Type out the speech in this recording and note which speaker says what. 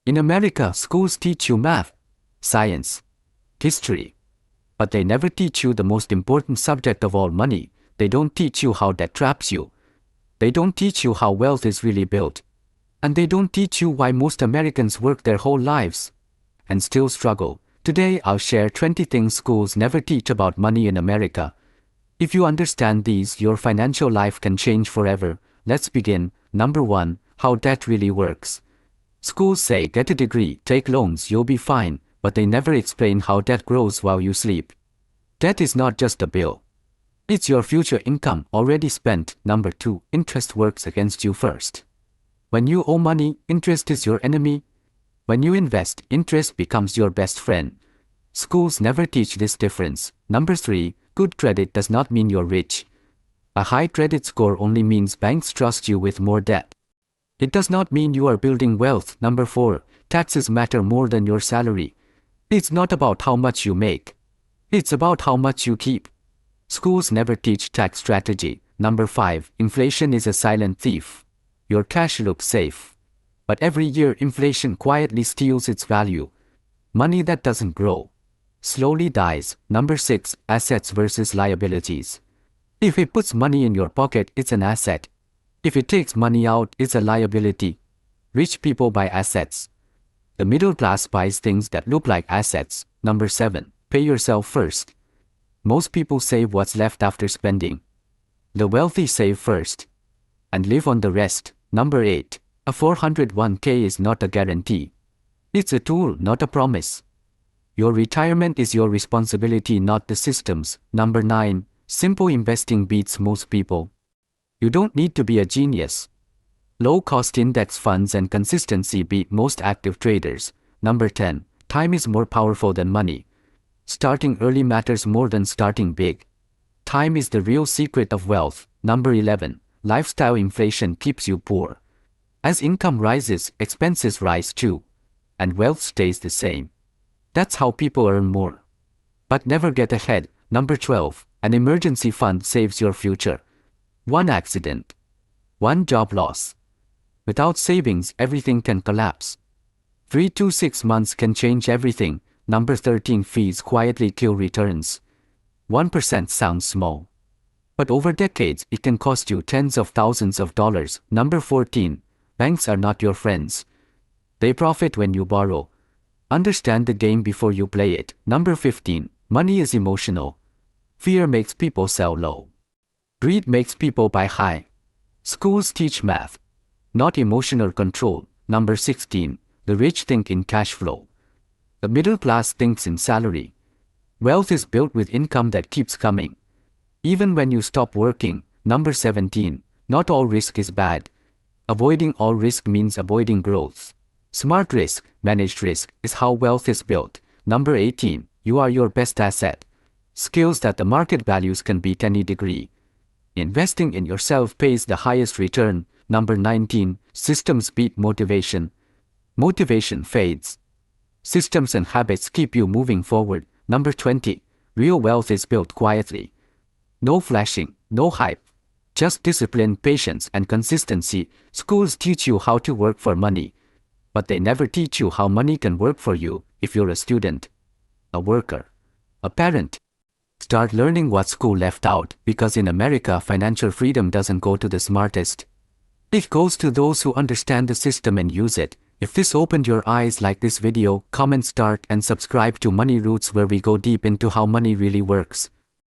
Speaker 1: In America, schools teach you math, science, history. But they never teach you the most important subject of all, money. They don't teach you how debt traps you. They don't teach you how wealth is really built. And they don't teach you why most Americans work their whole lives and still struggle. Today I'll share 20 things schools never teach about money in America. If you understand these, your financial life can change forever. Let's begin. Number 1. How debt really works. Schools say get a degree, take loans, you'll be fine, but they never explain how debt grows while you sleep. Debt is not just a bill. It's your future income already spent. Number 2. Interest works against you first. When you owe money, interest is your enemy. When you invest, interest becomes your best friend. Schools never teach this difference. Number 3. Good credit does not mean you're rich. A high credit score only means banks trust you with more debt. It does not mean you are building wealth. Number 4. Taxes matter more than your salary. It's not about how much you make. It's about how much you keep. Schools never teach tax strategy. Number 5. Inflation is a silent thief. Your cash looks safe, but every year inflation quietly steals its value. Money that doesn't grow slowly dies. Number 6. Assets versus liabilities. If it puts money in your pocket, it's an asset. If it takes money out, it's a liability. Rich people buy assets. The middle class buys things that look like assets. Number 7. Pay yourself first. Most people save what's left after spending. The wealthy save first and live on the rest. Number 8. A 401k is not a guarantee. It's a tool, not a promise. Your retirement is your responsibility, not the system's. Number 9. Simple investing beats most people. You don't need to be a genius. Low-cost index funds and consistency beat most active traders. Number 10. Time is more powerful than money. Starting early matters more than starting big. Time is the real secret of wealth. Number 11. Lifestyle inflation keeps you poor. As income rises, expenses rise too. And wealth stays the same. That's how people earn more, but never get ahead. Number 12. An emergency fund saves your future. One accident, one job loss. Without savings, everything can collapse. 3 to 6 months can change everything. Number 13. Fees quietly kill returns. 1% sounds small, but over decades, it can cost you tens of thousands of dollars. Number 14. Banks are not your friends. They profit when you borrow. Understand the game before you play it. Number 15. Money is emotional. Fear makes people sell low. Greed makes people buy high. Schools teach math, not emotional control. Number 16. The rich think in cash flow. The middle class thinks in salary. Wealth is built with income that keeps coming, even when you stop working. Number 17. Not all risk is bad. Avoiding all risk means avoiding growth. Smart risk, managed risk, is how wealth is built. Number 18. You are your best asset. Skills that the market values can beat any degree. Investing in yourself pays the highest return. Number 19. Systems beat motivation. Motivation fades. Systems and habits keep you moving forward. Number 20. Real wealth is built quietly. No flashing, no hype. Just discipline, patience, and consistency. Schools teach you how to work for money, but they never teach you how money can work for you if you're a student, a worker, a parent. Start learning what school left out, because in America, financial freedom doesn't go to the smartest. It goes to those who understand the system and use it. If this opened your eyes, like this video, comment, start, and subscribe to Money Roots, where we go deep into how money really works.